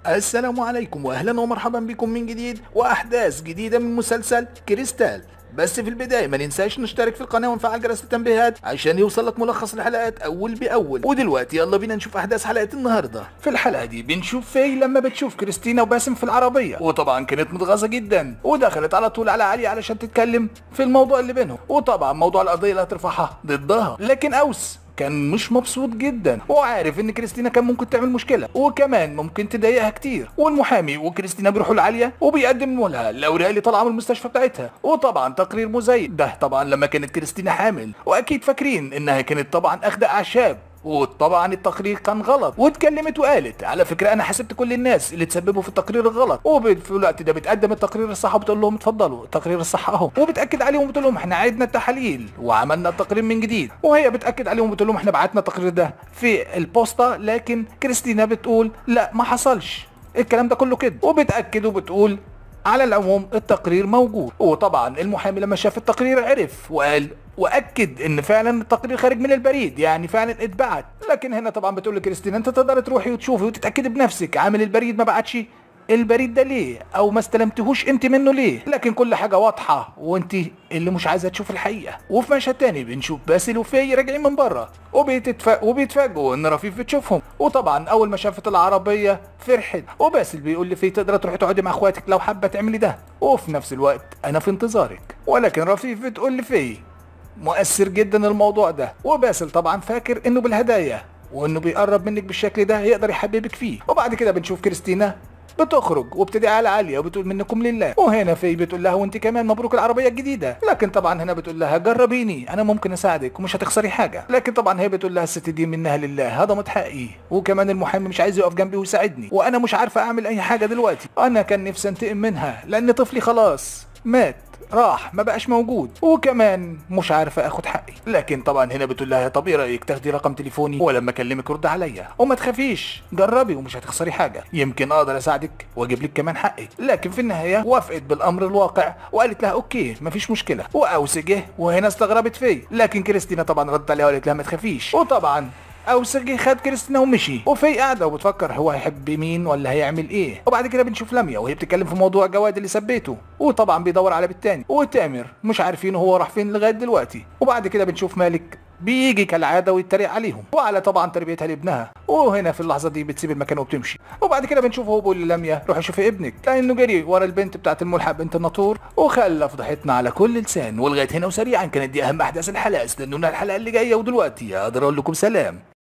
السلام عليكم واهلا ومرحبا بكم من جديد واحداث جديده من مسلسل كريستال. بس في البدايه ما ننساش نشترك في القناه ونفعل جرس التنبيهات عشان يوصلك ملخص الحلقات اول باول. ودلوقتي يلا بينا نشوف احداث حلقه النهارده. في الحلقه دي بنشوف في لما بتشوف كريستينا وباسم في العربيه، وطبعا كانت متغاظه جدا ودخلت على طول على علي علشان تتكلم في الموضوع اللي بينهم، وطبعا موضوع القضيه اللي هترفعها ضدها. لكن اوس كان مش مبسوط جدا وعارف ان كريستينا كان ممكن تعمل مشكله وكمان ممكن تضايقها كتير. والمحامي وكريستينا بيروحوا لعاليه وبيقدموا لها الاوراق اللي طالعه من المستشفى بتاعتها، وطبعا تقرير مزيف ده طبعا لما كانت كريستينا حامل، واكيد فاكرين انها كانت طبعا اخده اعشاب. وطبعا التقرير كان غلط، واتكلمت وقالت على فكره انا حسبت كل الناس اللي تسببوا في التقرير الغلط. وفي الوقت ده بتقدم التقرير الصح وبتقول لهم اتفضلوا التقرير الصح اهو، وبتاكد عليهم وبتقول لهم احنا عيدنا التحاليل وعملنا التقرير من جديد. وهي بتاكد عليهم وبتقول لهم احنا بعتنا التقرير ده في البوسطه، لكن كريستينا بتقول لا ما حصلش الكلام ده كله كده، وبتاكد وبتقول على العموم التقرير موجود. وطبعا المحامي لما شاف التقرير عرف وقال واكد ان فعلا التقرير خارج من البريد، يعني فعلا اتبعت. لكن هنا طبعا بتقول لكريستينا انت تقدر تروحي وتشوفي وتتاكدي بنفسك عامل البريد ما بعتش البريد ده ليه او ما استلمتهوش انت منه ليه، لكن كل حاجه واضحه وانت اللي مش عايزه تشوف الحقيقه. وفي مشهد تاني بنشوف باسل وفي راجعين من بره وبيتفاجئوا ان رفيف بتشوفهم، وطبعا اول ما شافت العربيه فرحت. وباسل بيقول لفي تقدر تروحي تقعدي مع اخواتك لو حابه تعملي ده، وفي نفس الوقت انا في انتظارك. ولكن رفيف بتقول لفي مؤثر جدا الموضوع ده، وباسل طبعا فاكر انه بالهدايا وانه بيقرب منك بالشكل ده يقدر يحببك فيه. وبعد كده بنشوف كريستينا بتخرج وبتدعي على عاليه وبتقول منكم لله، وهنا في بتقول لها وانت كمان مبروك العربيه الجديده. لكن طبعا هنا بتقول لها جربيني انا ممكن اساعدك ومش هتخسري حاجه. لكن طبعا هي بتقول لها الست دي منها لله هضمت حقي، وكمان المحامي مش عايز يقف جنبي ويساعدني، وانا مش عارفه اعمل اي حاجه دلوقتي. انا كان نفسي انتقم منها لان طفلي خلاص مات راح ما بقاش موجود، وكمان مش عارفه اخد حقي. لكن طبعا هنا بتقول لها طب ايه رايك تاخدي رقم تليفوني ولما اكلمك رد عليا، وما تخافيش جربي ومش هتخسري حاجه، يمكن اقدر اساعدك واجيب لك كمان حقي. لكن في النهايه وافقت بالامر الواقع وقالت لها اوكي مفيش مشكله. واوس جه وهنا استغربت فيه، لكن كريستينا طبعا ردت عليها وقالت لها ما تخافيش. وطبعا اوس جه خد كريستينا ومشي، وفي قاعده وبتفكر هو هيحب مين ولا هيعمل ايه. وبعد كده بنشوف لميا وهي بتتكلم في موضوع جواد اللي سبيته، وطبعا بيدور على بنت تاني، وتامر مش عارفين هو راح فين لغايه دلوقتي. وبعد كده بنشوف مالك بيجي كالعاده ويتريق عليهم وعلى طبعا تربيتها لابنها، وهنا في اللحظه دي بتسيب المكان وبتمشي. وبعد كده بنشوف هو بيقول للميا روحي شوفي ابنك، لانه جري ورا البنت بتاعت الملحق بنت الناطور وخلى فضحتنا على كل لسان. ولغايه هنا وسريعا كانت دي اهم احداث الحلقه، استنونا الحلقه اللي جايه، ودلوقتي اقدر اقول لكم سلام.